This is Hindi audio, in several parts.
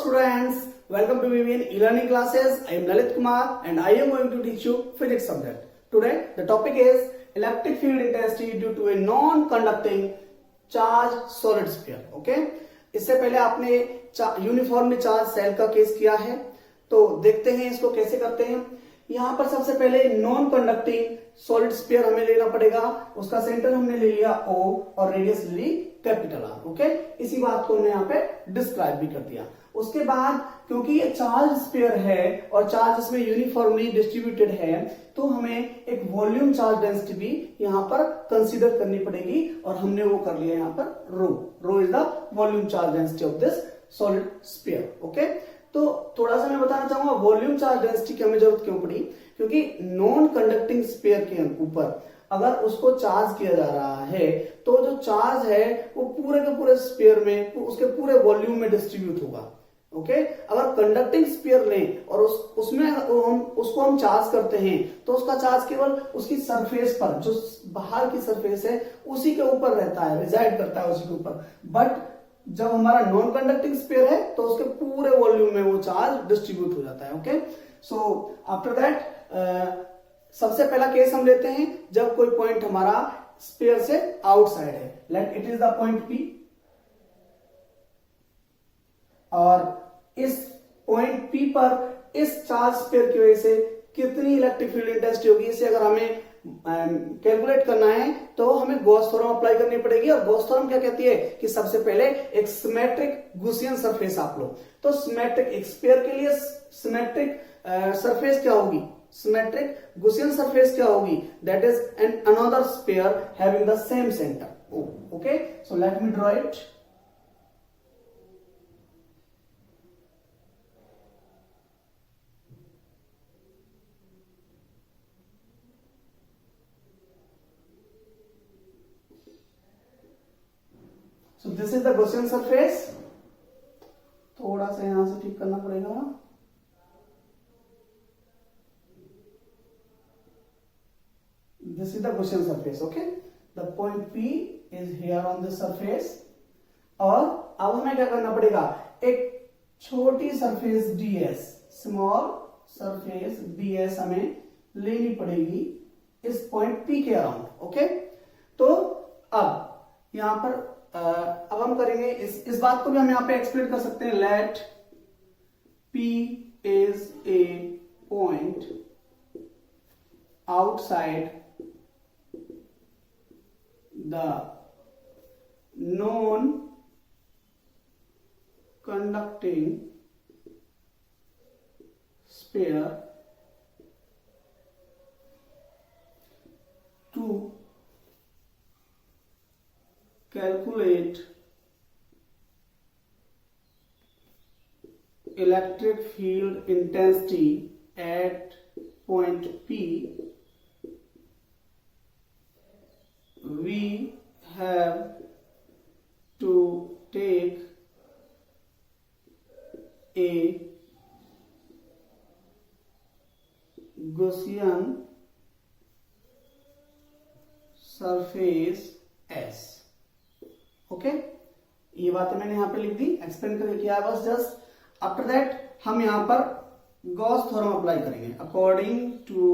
students, welcome to Vivian e-learning classes. I am Lalit Kumar and I am going to teach you physics subject. Today the topic is electric field intensity due to a non-conducting charged solid sphere. Okay? इससे पहले आपने यूनिफॉर्मली चार्ज सेल का केस किया है, तो देखते हैं इसको कैसे करते हैं। यहाँ पर सबसे पहले नॉन कंडक्टिंग सॉलिड स्फीयर हमें लेना पड़ेगा। उसका सेंटर हमने ले लिया O और रेडियस ले ली कैपिटल R। ओके, इसी बात को हमने यहाँ पे डिस्क्राइब भी कर दिया। उसके बाद क्योंकि ये चार्ज स्फीयर है और चार्ज इसमें यूनिफॉर्मली डिस्ट्रीब्यूटेड है, तो हमें एक वॉल्यूम चार्ज डेंसिटी भी यहाँ पर कंसीडर करनी पड़ेगी और हमने वो कर लिया यहाँ पर rho is the volume charge density of this solid sphere. Okay, तो थोड़ा सा मैं बताना चाहूंगा वॉल्यूम चार्ज डेंसिटी की हमें जरूरत क्यों पड़ी, क्योंकि नॉन कंडक्टिंग स्फीयर के ऊपर अगर उसको चार्ज किया जा रहा है तो जो चार्ज है वो पूरे के पूरे स्फीयर में उसके पूरे वॉल्यूम में डिस्ट्रीब्यूट होगा। ओके, अगर कंडक्टिंग स्फीयर लें और उसमें उसको हम चार्ज करते हैं तो उसका चार्ज केवल उसकी सरफेस पर, जो बाहर की सरफेस है उसी के ऊपर रहता है, रिजाइड करता है उसी के ऊपर। बट जब हमारा नॉन कंडक्टिंग स्फीयर है तो उसके पूरे वॉल्यूम में वो चार्ज डिस्ट्रीब्यूट हो जाता है। ओके, सो आफ्टर दैट सबसे पहला केस हम लेते हैं जब कोई पॉइंट हमारा स्फीयर से आउटसाइड है। Let it is the point P, और इस पॉइंट P पर इस चार्ज स्फीयर की वजह से कितनी इलेक्ट्रिक फील्ड इंटेंसिटी होगी, इसे अगर हमें कैलकुलेट करना है तो हमें गॉस थ्योरम अप्लाई करनी पड़ेगी। और गॉस थ्योरम क्या कहती है कि सबसे पहले एक सिमेट्रिक गॉसियन सरफेस आप लो। तो सिमेट्रिक एक स्फीयर के लिए सिमेट्रिक सरफेस क्या होगी, सिमेट्रिक गॉसियन सरफेस क्या होगी, that is an another sphere having the same centre. Okay, so let me draw it. So this is the Gaussian surface। थोड़ा सा यहां से ठीक करना पड़ेगा। This is the Gaussian surface। Okay, the point P is here on the surface। और अब हमें क्या करना पड़ेगा, एक छोटी surface ds, small surface ds हमें लेनी पड़ेगी इस पॉइंट P के अराउंड। ओके, तो अब यहां पर अब हम करेंगे इस बात को भी हम यहां पे एक्सप्लेन कर सकते हैं। Let P is a point outside the non conducting sphere to calculate electric field intensity at point P, we have to take a Gaussian surface S। Okay, ये बातें मैंने यहां पे लिख दी, एक्सप्लेन करके किया बस जस्ट। आफ्टर दैट हम यहां पर गॉस थ्योरम अप्लाई करेंगे। अकॉर्डिंग टू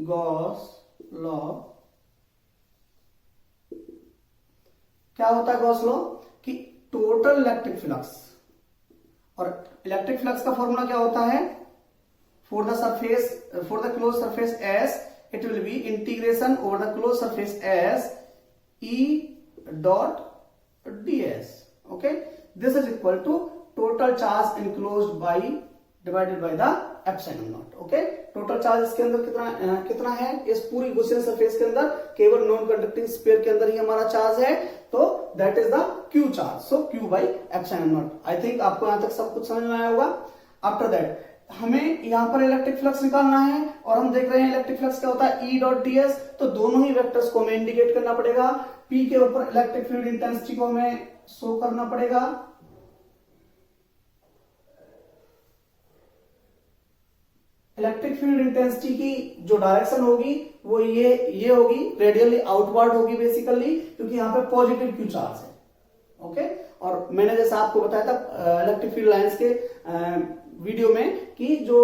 गॉस लॉ, क्या होता है गॉस लॉ कि टोटल इलेक्ट्रिक फ्लक्स, और इलेक्ट्रिक फ्लक्स का फॉर्मूला क्या होता है, for the surface, for the close surface S it will be integration over the closed surface S E dot ds। okay, this is equal to total charge enclosed by divided by the epsilon naught। okay, total charge इसके अंदर कितना है, इस पूरी गॉसियन सरफेस के अंदर केवल नॉन कंडक्टिंग स्फीयर के अंदर ही हमारा चार्ज है, तो that is the Q charge. So Q by epsilon naught। I think आपको यहां तक सब कुछ समझ में आया होगा। आफ्टर दैट हमें यहां पर इलेक्ट्रिक फ्लक्स निकालना है और हम देख रहे हैं इलेक्ट्रिक फ्लक्स क्या होता है, E डॉट ds। तो दोनों ही वेक्टर्स को हमें इंडिकेट करना पड़ेगा। P के ऊपर इलेक्ट्रिक फील्ड इंटेंसिटी को हमें शो करना पड़ेगा। इलेक्ट्रिक फील्ड इंटेंसिटी की जो डायरेक्शन होगी वो ये होगी, रेडियली आउटवर्ड होगी बेसिकली, क्योंकि यहां पे पॉजिटिव क्यू चार्ज है। ओके। और मैंने जैसा आपको बताया था इलेक्ट्रिक फील्ड लाइंस के वीडियो में कि जो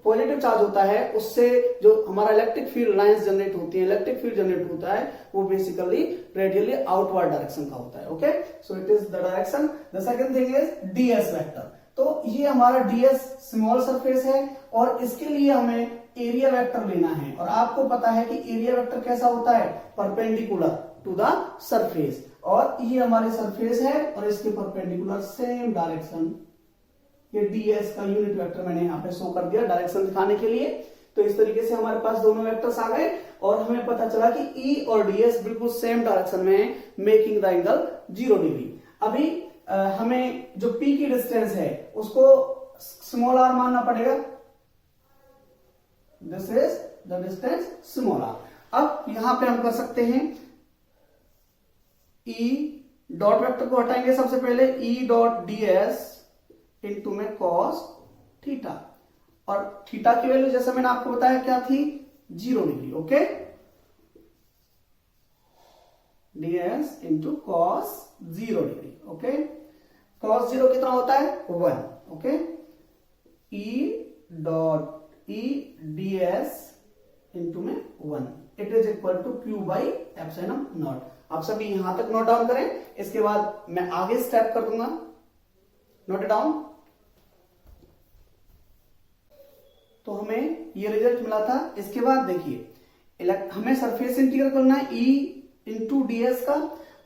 पॉजिटिव चार्ज होता है उससे जो हमारा इलेक्ट्रिक फील्ड लाइंस जनरेट होती है, इलेक्ट्रिक फील्ड जनरेट होता है, वो बेसिकली रेडियली आउटवर्ड डायरेक्शन का होता है। Okay, so it is the direction. The second thing is DS vector. तो ये हमारा डीएस स्मॉल सरफेस है और इसके लिए हमें एरिया वेक्टर लेना है। और आपको पता है कि एरिया वेक्टर कैसा होता है, परपेंडिकुलर टू द सरफेस। और ये हमारी सरफेस है और इसके परपेंडिकुलर सेम डायरेक्शन। ये डीएस का यूनिट वेक्टर मैंने यहाँ पे शो कर दिया डायरेक्शन दिखाने के लिए। तो इस तरीके से हमारे पास दोनों वेक्टर्स आ गए और हमें पता चला कि ई और डीएस बिल्कुल सेम डायरेक्शन में है, मेकिंग द एंगल 0 डिग्री। अभी हमें जो पी की डिस्टेंस है उसको स्मॉल आर मानना पड़ेगा। This is the distance small R. अब यहां पे हम कर सकते हैं ई डॉट वेक्टर को हटाएंगे सबसे पहले, ई डॉट डीएस इंटू में कॉस थीटा। और थीटा की वैल्यू जैसा मैंने आपको बताया क्या थी, 0 degree. Okay, ds into cos 0 degree. Okay, cos 0 कितना होता है, 1। Okay, E dot E ds into में 1 it is equal to q by epsilon naught. आप सभी यहां तक नोट डाउन करें, इसके बाद मैं आगे स्टेप कर दूंगा। Note down. तो हमें ये रिजल्ट मिला था। इसके बाद देखिए हमें सरफेस इंटीग्रल करना है ई इंटू डीएस का।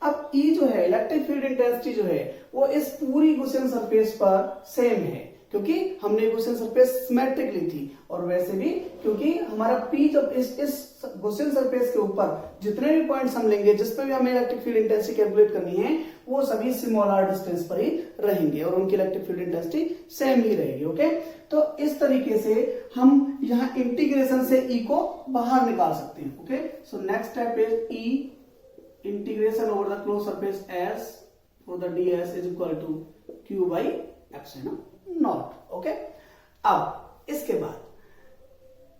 अब ई जो है इलेक्ट्रिक फील्ड इंटेंसिटी जो है वो इस पूरी गॉसियन सरफेस पर सेम है, क्योंकि हमने गॉसियन सरफेस सिमेट्रिक ली थी। और वैसे भी क्योंकि हमारा पी जब इस गॉसियन सरफेस के ऊपर जितने भी पॉइंट्स हम लेंगे जिस पे भी हमें इलेक्ट्रिक फील्ड इंटेंसिटी कैलकुलेट करनी है वो सभी स्मॉल आर डिस्टेंस पर ही रहेंगे और उनकी इलेक्ट्रिक फील्ड इंटेंसिटी सेम ही रहेगी। ओके, तो इस तरीके से हम यहां इंटीग्रेशन से ई को बाहर निकाल सकते हैं। Okay, so next step is E integration over the close surface S for the ds is equal to q by epsilon naught. Okay, अब इसके बाद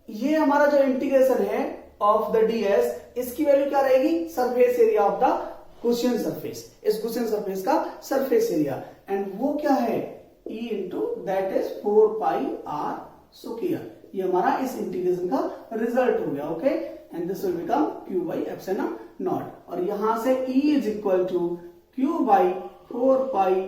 ये हमारा जो इंटीग्रेशन है ऑफ द ds, इसकी वैल्यू क्या रहेगी, surface area of the Gaussian surface, इस गॉसियन सरफेस का सरफेस एरिया। एंड वो क्या है, e into that is 4 pi r square. ये हमारा इस इंटीग्रेशन का रिजल्ट हो गया। Okay, and this will become q by epsilon naught. और यहां से e is equal to q by 4 pi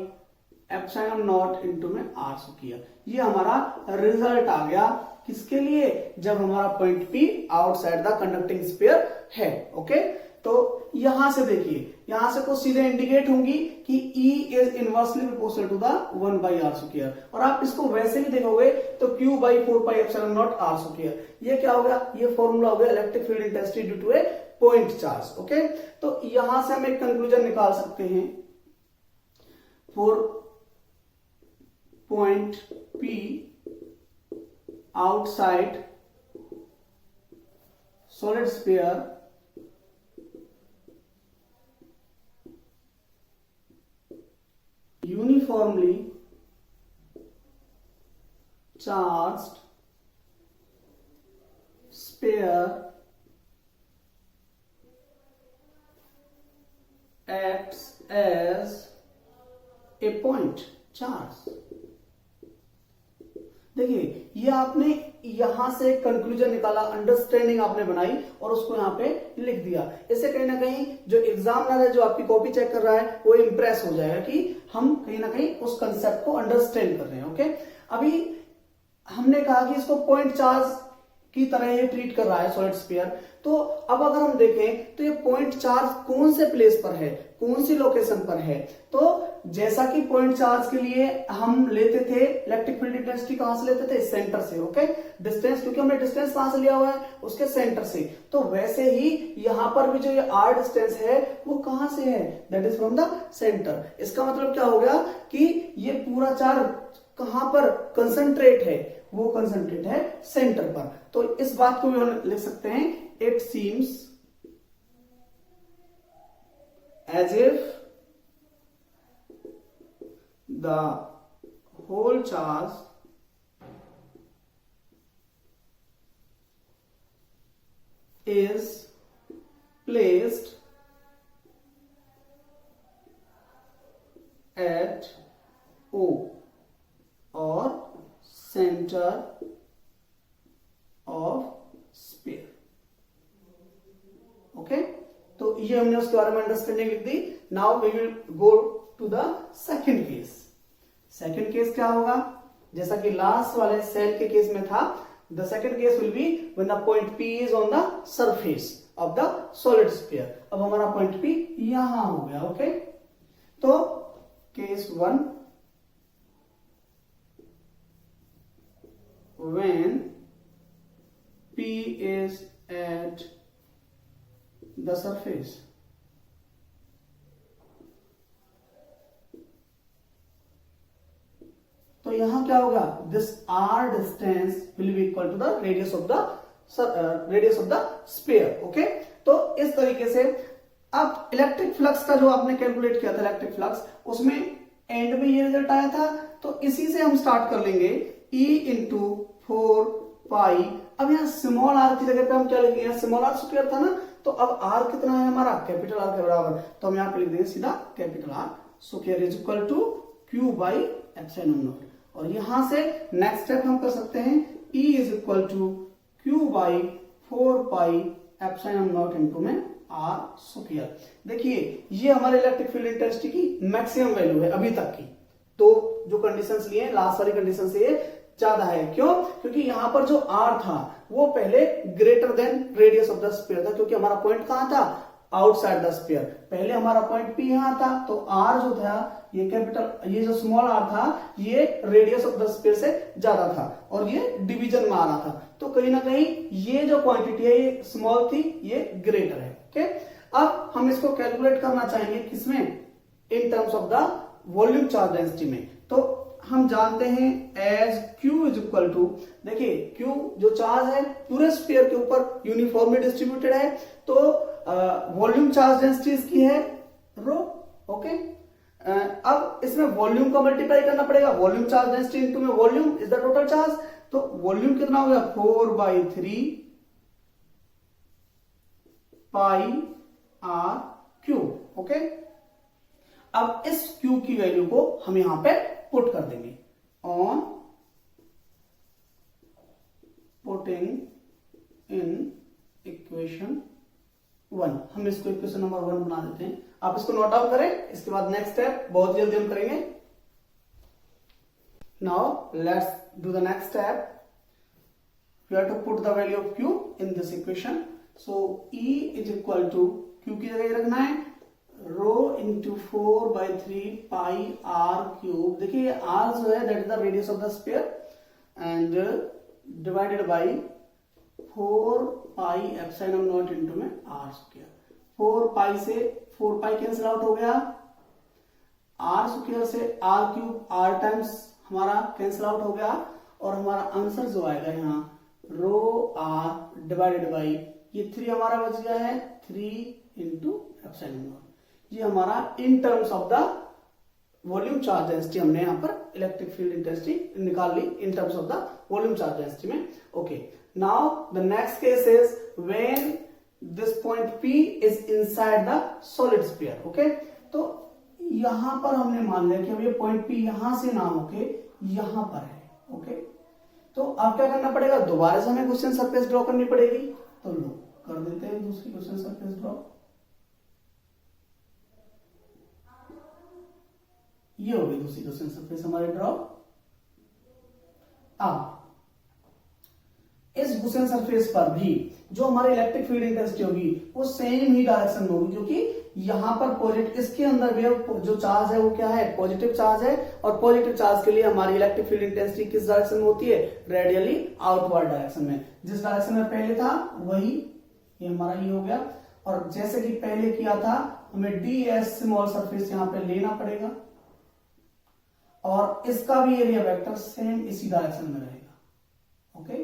epsilon naught into में आर स्क्वायर। ये हमारा रिजल्ट आ गया किसके लिए, जब हमारा point P outside the conducting sphere है। ओके, तो यहां से देखिए, यहां से कुछ सीधे इंडिकेट होंगी कि E is inversely proportional to the 1 by r square. और आप इसको वैसे भी देखोगे तो Q by 4 pi epsilon naught r square. ये क्या हो गया, ये फॉर्मूला हो गया electric field intensity due to a point charge. Okay, तो यहां से हम एक कंक्लूजन निकाल सकते हैं for point P outside solid sphere uniformly charged sphere acts as a point charge। देखिए, ये आपने यहां से कंक्लूजन निकाला, अंडरस्टैंडिंग आपने बनाई और उसको यहां पे लिख दिया। इससे कहीं ना कहीं जो एग्जामिनर है, जो आपकी कॉपी चेक कर रहा है, वो इंप्रेस हो जाएगा कि हम कहीं ना कहीं उस कंसेप्ट को अंडरस्टैंड कर रहे हैं। ओके, अभी हमने कहा कि इसको पॉइंट चार्ज की तरह ये ट्रीट कर रहा है सॉलिड स्फीयर। तो अब अगर हम देखें तो ये पॉइंट चार्ज कौन से प्लेस पर है, कौन सी लोकेशन पर है। तो जैसा कि पॉइंट चार्ज के लिए हम लेते थे इलेक्ट्रिक फील्ड इंटेंसिटी कहां से लेते थे, सेंटर से। ओके, डिस्टेंस, क्योंकि हमने डिस्टेंस कहां से लिया हुआ है, उसके सेंटर से। तो वैसे ही यहां पर भी जो ये आर डिस्टेंस है वो कहां से है, that is from the centre. इसका मतलब क्या हो गया कि ये पूरा चार्ज कहां पर कंसंट्रेट है, वो कंसंट्रेट है सेंटर पर। तो इस बात को भी हम लिख सकते हैं, it seems as if the whole charge is placed center of sphere. Okay, तो ये हमने उसके बारे में अंडरस्टैंडिंग लिख दी. Now we will go to the second case. Second case क्या होगा? जैसा कि लास्ट वाले सेल के केस में था, the second case will be when the point P is on the surface of the solid sphere. अब हमारा पॉइंट P यहां हो गया. ओके, तो case 1, when P is at the surface, तो यहां क्या होगा? This r distance will be equal to the radius of the sphere. Okay, तो इस तरीके से अब इलेक्ट्रिक फ्लक्स का जो आपने कैलकुलेट किया था इलेक्ट्रिक फ्लक्स, उसमें एंड में ये रिजल्ट आया था. तो इसी से हम स्टार्ट कर लेंगे. E इंटू 4 पाई. अब यहाँ स्मॉल r की जगह पे हम क्या लिखेंगे? यहाँ स्मॉल r स्क्वायर था ना, तो अब r कितना है हमारा? कैपिटल R के बराबर. तो हम यहाँ पे लिख देंगे सीधा capital R square is equal to Q by epsilon naught. और यहां से नेक्स्ट स्टेप हम कर सकते हैं. E is equal to Q by 4 pi epsilon naught into में R स्क्वायर. देखिए, ये हमारे इलेक्ट्रिक फील्ड इंटेंसिटी की मैक्सिमम वैल्यू है अभी तक की. तो जो कंडीशंस लिए लास्ट वाली कंडीशन से ये ज्यादा है. क्यों? क्योंकि यहां पर जो R था वो पहले greater than radius of the sphere था, क्योंकि हमारा पॉइंट कहां था? Outside the sphere. पहले हमारा पॉइंट P यहां था, तो R जो था ये कैपिटल, ये जो स्मॉल r था ये रेडियस ऑफ द स्फीयर से ज्यादा था और ये डिवीजन में आ रहा था. तो कहीं ना कहीं ये जो क्वांटिटी है ये स्मॉल थी, ये ग्रेटर है. ओके, अब हम इसको कैलकुलेट करना चाहेंगे किसमें? In terms of the volume charge density में. तो हम जानते हैं as Q is equal to, देखिए Q जो चार्ज है पूरे स्फीयर के ऊपर यूनिफॉर्मली डिस्ट्रीब्यूटेड है, तो वॉल्यूम चार्ज डेंसिटी इसकी है रो. ओके, अब इसमें वॉल्यूम का मल्टीप्लाई करना पड़ेगा. वॉल्यूम चार्ज डेंसिटी इनटू में volume is the total charge. तो वॉल्यूम कितना हो गया? 4/3 पाई R क्यूब. ओके, अब इस Q की वैल्यू को हम यहां पे पुट कर देंगे. ऑन पुटिंग इन इक्वेशन 1, हम इसको इक्वेशन नंबर 1 बना देते हैं. आप इसको नोट डाउन करें, इसके बाद नेक्स्ट स्टेप बहुत जल्दी हम करेंगे. Now let's do the next step. We have to put the value of Q in this equation. So E is equal to, Q की जगह रखना है rho into 4/3 pi R cube. देखिए R जो है that is the radius of the sphere and divided by 4 pi epsilon naught into में R स्क्वायर. 4 पाई से 4 पाई कैंसिल आउट हो गया, R स्क्वायर से R क्यूब R टाइम्स हमारा कैंसिल आउट हो गया, और हमारा आंसर जो आएगा यहाँ रो R डिवाइडेड बाई ये 3 हमारा बच गया है 3 इंटू एप्सिलॉन नॉट. ये हमारा in terms of the volume charge density हमने यहां पर इलेक्ट्रिक फील्ड इंटेंसिटी निकाल ली in terms of the volume charge density में. Okay, now the next case is when this point P is inside the solid sphere. Okay, तो यहां पर हमने मान लिया कि अब ये पॉइंट P यहां से ना होके यहां पर है. ओके, तो अब क्या करना पड़ेगा? दोबारा से हमें क्वेश्चन सरफेस ड्रॉ करनी पड़ेगी. तो लो कर देते हैं दूसरी क्वेश्चन सरफेस ड्रॉ. ये हो गई दूसरी क्वेश्चन सरफेस हमारे ड्रॉ. अब इस क्वेश्चन सरफेस पर भी जो हमारी इलेक्ट्रिक फील्ड इंटेंसिटी होगी वो सेम ही डायरेक्शन में होगी, क्योंकि यहां पर पॉजिटिव, इसके अंदर भी जो चार्ज है वो क्या है? पॉजिटिव चार्ज है. और पॉजिटिव चार्ज के लिए हमारी इलेक्ट्रिक फील्ड इंटेंसिटी किस डायरेक्शन में होती है? रेडियली आउटवर्ड डायरेक्शन में. जिस डायरेक्शन में पहले था वही ये हमारा ये हो गया. और जैसे कि पहले किया था हमें ds स्मॉल सरफेस यहां पे लेना पड़ेगा, और इसका भी एरिया वेक्टर सेम इसी डायरेक्शन में रहेगा. ओके,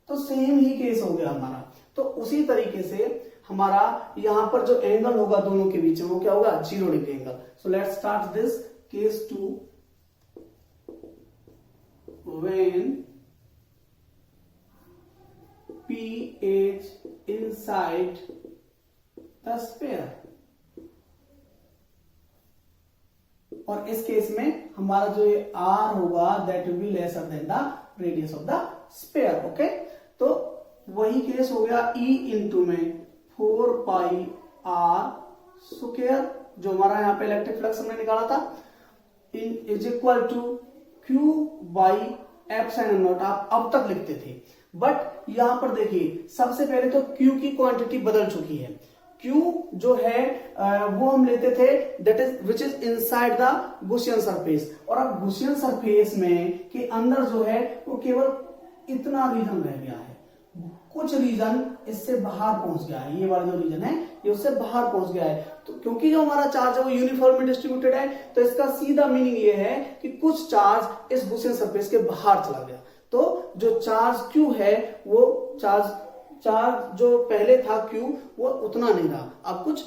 तो सेम ही केस हो गया हमारा. तो उसी तरीके से हमारा यहां पर जो एंगल होगा दोनों के बीच में वो क्या होगा? 0 degree angle. So let's start this case 2. When P is inside the sphere. और इस केस में हमारा जो ये r होगा that will be lesser than the radius of the sphere. Okay, तो वही केस हो गया E इंटू में 4 पाई r स्क्वायर, जो हमारा यहाँ पे इलेक्ट्रिक फ्लक्स हमने निकाला था, is equal to Q by epsilon naught आप अब तक लिखते थे। बट यहां पर देखिए सबसे पहले तो Q की क्वांटिटी बदल चुकी है। Q जो है वो हम लेते थे that is which is inside the Gaussian surface, और अब गॉसियन सरफेस में के अंदर जो है वो केवल इतना रीजन रह गया है, कुछ रीजन इससे बाहर पहुंच गया है, ये वाला जो रीजन है ये उससे बाहर पहुंच गया है। तो क्योंकि जो हमारा चार्ज है वो यूनिफॉर्मली डिस्ट्रीब्यूटेड है, तो इसका सीधा मीनिंग ये है कि कुछ चार्ज इस गॉसियन सरफेस के बाहर चला गया। तो जो चार्ज Q है वो चार्ज जो पहले था Q वो उतना नहीं रहा, अब कुछ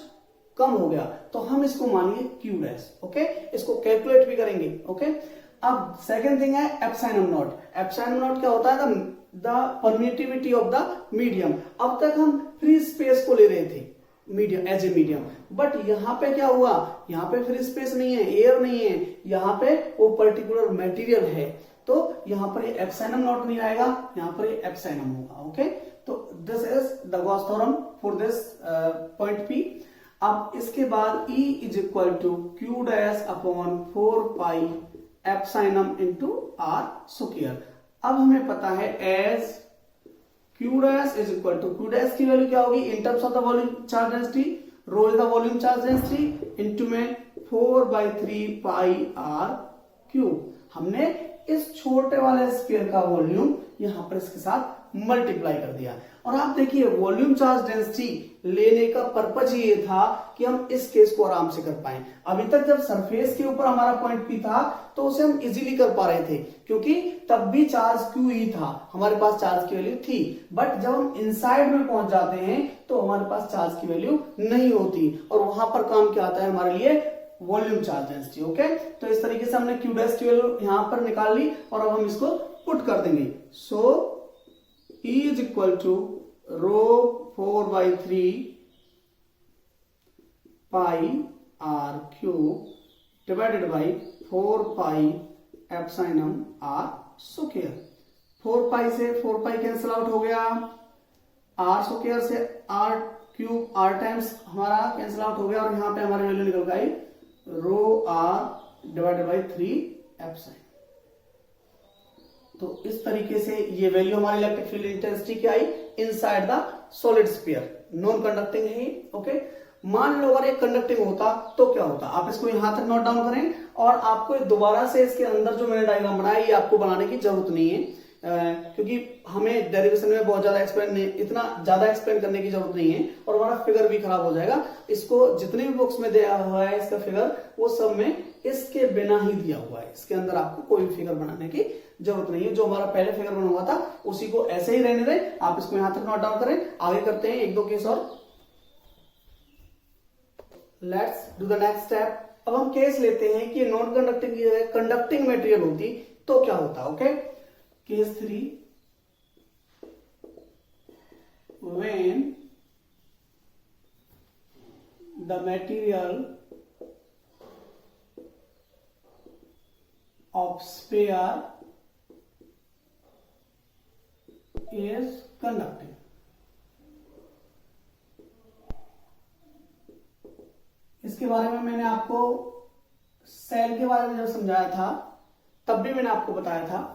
कम हो गया, तो हम इसको मानिए Q डैश। ओके, इसको कैलकुलेट भी करेंगे। ओके, अब सेकेंड थिंग है एप्सिलॉन नॉट। एप्सिलॉन नॉट क्या होता है? The permittivity of the medium. अब तक हम फ्री स्पेस को ले रहे थे medium as a medium, but यहां पे क्या हुआ, यहां पे फ्री स्पेस नहीं है, एयर नहीं है, यहां पे वो पर्टिकुलर मटेरियल है, तो यहां पर ये एप्सिलॉन नॉट नहीं आएगा, यहां पर ये एप्सिलॉन होगा। ओके, तो this is the Gauss theorem for this point P। अब इसके बाद E is equal to Q dash upon 4 pi epsilon into R square. अब हमें पता है as Q dash is equal to Q dash की वैल्यू क्या होगी in terms of the volume charge density, rho is the volume charge density into में 4/3 पाई R क्यूब। हमने इस छोटे वाले स्फीयर का वॉल्यूम यहां पर इसके साथ मल्टीप्लाई कर दिया, और आप देखिए वॉल्यूम चार्ज डेंसिटी लेने का पर्पज ये था कि हम इस केस को आराम से कर पाए। अभी तक जब सरफेस के ऊपर हमारा पॉइंट P था तो उसे हम इजीली कर पा रहे थे, क्योंकि तब भी चार्ज Q ही था, हमारे पास चार्ज की वैल्यू थी। बट जब हम इनसाइड में पहुंच जाते हैं तो हमारे पास चार्ज की वैल्यू नहीं होती, और वहां पर काम क्या आता है हमारे लिए, वॉल्यूम चार्ज डेंसिटी। ओके, तो इस तरीके से हमने Q डैश की वैल्यू यहां पर निकाल ली, और अब हम इसको पुट कर देंगे। सो E is equal to rho 4/3 pi r cube divided by 4 pi epsilon r square। 4 pi से 4 pi कैंसिल आउट हो गया, r स्क्वायर से r क्यूब r टाइम्स हमारा कैंसिल आउट हो गया, और यहां पे हमारी वैल्यू निकल गई रो r डिवाइडेड बाई 3 एप्सिलॉन। तो इस तरीके से ये वैल्यू हमारी इलेक्ट्रिक फील्ड इंटेंसिटी की आई inside the solid sphere, non conducting है। ओके, मान लो अगर ये कंडक्टिंग होता तो क्या होता, आप इसको यहां तक नोट डाउन करें, और आपको दोबारा से इसके अंदर जो मैंने डायग्राम बनाया ये आपको बनाने की जरूरत नहीं है, क्योंकि हमें डेरिवेशन में बहुत ज्यादा इतना ज्यादा एक्सप्लेन करने की जरूरत नहीं है, और हमारा फिगर भी खराब हो जाएगा। इसको जितने भी बुक्स में दिया हुआ है इसका फिगर, वो सब में इसके बिना ही दिया हुआ है, इसके अंदर आपको कोई फिगर बनाने की जरूरत नहीं है। जो हमारा पहले फिगर बना हुआ था उसी को ऐसे ही रहने दें, आप इसको यहां तक नोट डाउन करें। आगे करते हैं 1-2 केस और। Let's do the next step. अब हम केस लेते हैं कि नॉन कंडक्टिंग की जगह कंडक्टिंग मटेरियल होती तो क्या होता। Okay, case 3, when the material of sphere is conducting। इसके बारे में मैंने आपको सेल के बारे में जब समझाया था तब भी मैंने आपको बताया था।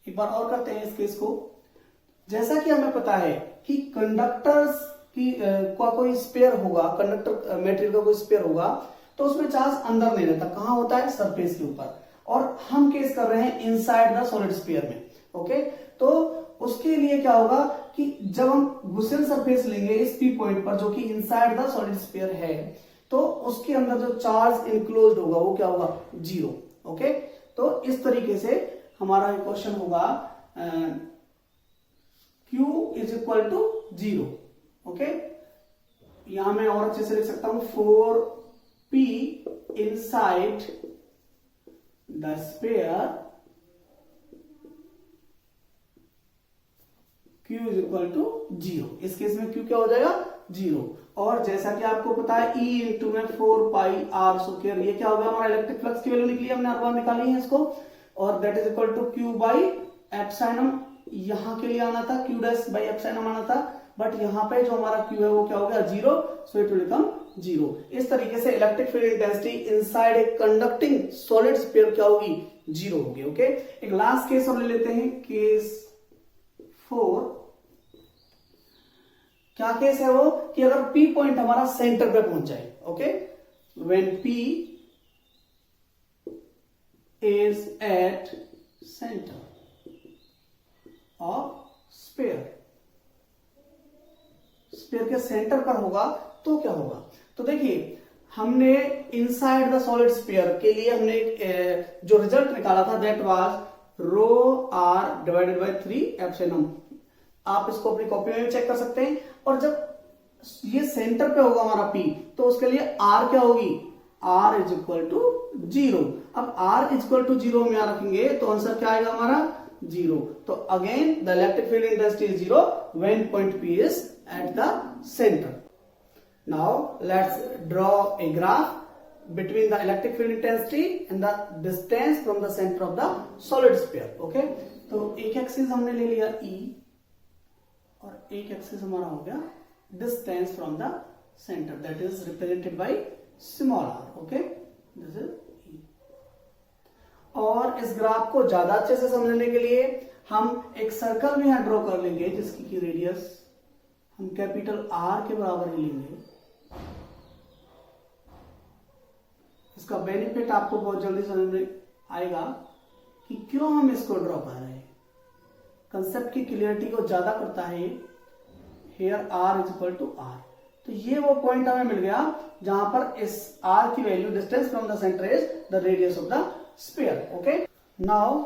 एक बार और करते हैं इस केस को। जैसा कि हमें पता है कि कंडक्टर्स की का कोई स्पेयर होगा, कंडक्टर मटेरियल का कोई स्पेयर होगा, तो उसमें चार्ज अंदर नहीं रहता, कहां होता है, सरफेस के ऊपर, और हम केस कर रहे हैं इनसाइड द सॉलिड स्फीयर में। ओके, तो उसके लिए क्या होगा कि जब हम गॉसियन सरफेस लेंगे इस P पॉइंट पर जो कि इनसाइड द सॉलिड स्फीयर है, तो उसके अंदर जो चार्ज इनक्लोज्ड होगा वो क्या होगा, 0। ओके, तो इस तरीके से हमारा क्वेश्चन होगा Q is equal to 0। Okay, यहां मैं और अच्छे से लिख सकता हूं 4P inside the sphere Q is equal to 0। इस केस में Q क्या हो जाएगा, जीरो। और जैसा कि आपको पता है E इंटू में 4πr स्क्वायर, ये क्या हो गया हमारा इलेक्ट्रिक फ्लक्स की वैल्यू निकली, हमने हर बार निकाली है इसको, और that is equal to Q by epsilon, यहाँ के लिए आना था Q डैश बाई एप्सिलॉन आना था, बट यहाँ पे जो हमारा Q है वो क्या हो गया zero, so it will become zero. इस तरीके से electric field intensity inside a conducting solid sphere क्या होगी, जीरो होगी। ओके, एक लास्ट केस हम ले लेते हैं, केस 4। क्या केस है वो, कि अगर P पॉइंट हमारा सेंटर पे पहुंच जाए, okay, when P is at centre of sphere, sphere के सेंटर पर होगा तो क्या होगा। तो देखिए हमने इनसाइड द सॉलिड स्फीयर के लिए हमने एक जो रिजल्ट निकाला था that was rho r divided by 3 epsilon. आप इसको अपनी कॉपी में भी चेक कर सकते हैं। और जब ये सेंटर पे होगा हमारा P, तो उसके लिए r क्या होगी, r is equal to zero. अब r is equal to zero में यहां रखेंगे तो आंसर क्या आएगा हमारा, जीरो। तो again the electric field intensity is zero when point P is at the center. Now let's draw a graph between the electric field intensity and the distance from the center of the solid sphere. Okay, तो एक एक्सिस हमने ले लिया E और एक एक्सिस हमारा हो गया distance from the center, that is represented by small r. Okay, this is E. और इस ग्राफ को ज्यादा अच्छे से समझने के लिए हम एक सर्कल भी यहां ड्रॉ कर लेंगे जिसकी की रेडियस हम कैपिटल R के बराबर ही लेंगे। इसका बेनिफिट आपको बहुत जल्दी समझ में आएगा कि क्यों हम इसको ड्रॉ कर रहे हैं। कंसेप्ट की क्लियरिटी को ज्यादा करता है here R is equal to R। तो ये वो पॉइंट हमें मिल गया जहां पर इस R की वैल्यू, distance from the centre is the radius of the sphere. Okay, now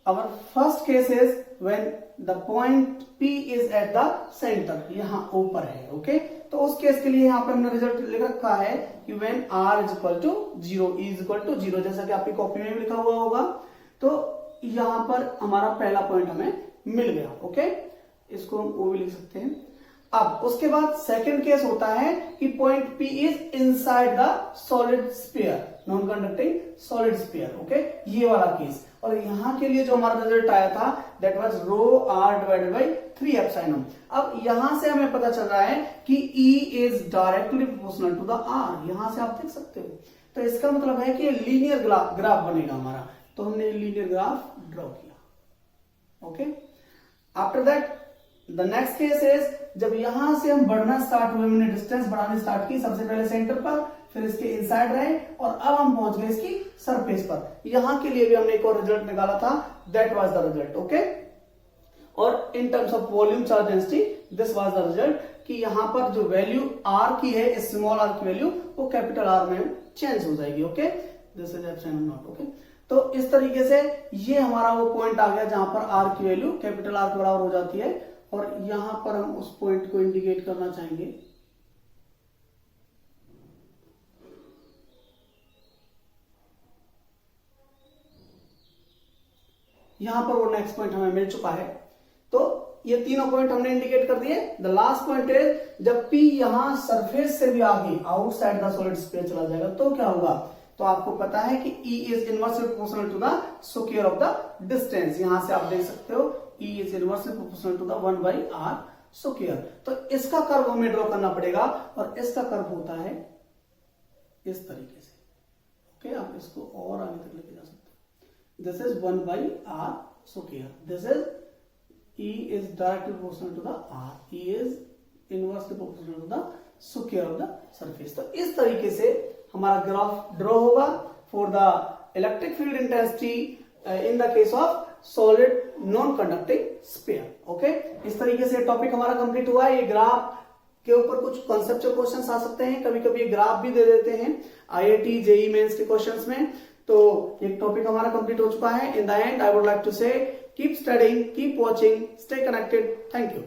our first case is when the point P is at the centre, यहां ऊपर है। ओके, तो उस केस के लिए यहां पे हमने रिजल्ट लिख रखा है कि when R is equal to zero, E is equal to zero, जैसा कि आपकी कॉपी में भी लिखा हुआ होगा। तो यहां पर हमारा पहला पॉइंट हमें मिल गया। ओके, इसको हम वो भी लिख सकते हैं। अब उसके बाद सेकंड केस होता है कि point P is inside the solid sphere, non conducting solid sphere. Okay, ये वाला केस। और यहां के लिए जो हमारा रिजल्ट आया था that was rho r divided by 3 epsilon. अब यहां से हमें पता चल रहा है कि E is directly proportional to the r, यहां से आप देख सकते हो। तो इसका मतलब है कि लीनियर ग्राफ बनेगा हमारा। तो हमने लीनियर ग्राफ ड्रॉ किया। Okay, after that the next case is जब यहां से हम बढ़ना स्टार्ट हुए, हमने डिस्टेंस बढ़ाने स्टार्ट की, सबसे पहले सेंटर पर, फिर इसके इनसाइड रहे और अब हम पहुंच गए इसकी सरफेस पर। यहां के लिए भी हमने एक और रिजल्ट निकाला था, that was the result. Okay, और in terms of volume charge density this was the result कि यहां पर जो वैल्यू r की है, स्मॉल r की वैल्यू वो कैपिटल R में चेंज हो जाएगी। Okay, this is epsilon naught. Okay, तो इस तरीके से ये हमारा वो पॉइंट आ गया जहां पर r की वैल्यू कैपिटल R के बराबर हो जाती है। और यहां पर हम उस पॉइंट को इंडिकेट करना चाहेंगे। यहां पर वो नेक्स्ट पॉइंट हमें मिल चुका है। तो ये तीनों पॉइंट हमने इंडिकेट कर दिए। द लास्ट पॉइंट इज जब P यहां सरफेस से भी आगे आउटसाइड द सॉलिड स्फीयर चला जाएगा तो क्या होगा। तो आपको पता है कि E is inversely proportional to the square of the distance. यहां से आप देख सकते हो E is inversely proportional to the 1/r square. तो इसका कर्व हमें ड्रॉ करना पड़ेगा और इसका कर्व होता है इस तरीके से। ओके, आप इसको और आगे तक लेके जा सकते हो। This is 1/r square, this is E is directly proportional to the R, E is inversely proportional to the square of the surface। तो इस तरीके से हमारा ग्राफ ड्रॉ होगा for the electric field intensity in the case of solid non conducting sphere. Okay, इस तरीके से टॉपिक हमारा कंप्लीट हुआ है। ये ग्राफ के ऊपर कुछ कॉन्सेप्चुअल क्वेश्चंस आ सकते हैं, कभी कभी ये ग्राफ भी दे देते हैं IIT JEE मेंस के क्वेश्चंस में। तो ये टॉपिक हमारा कंप्लीट हो चुका है। In the end I would like to say keep studying, keep watching, stay connected. Thank you.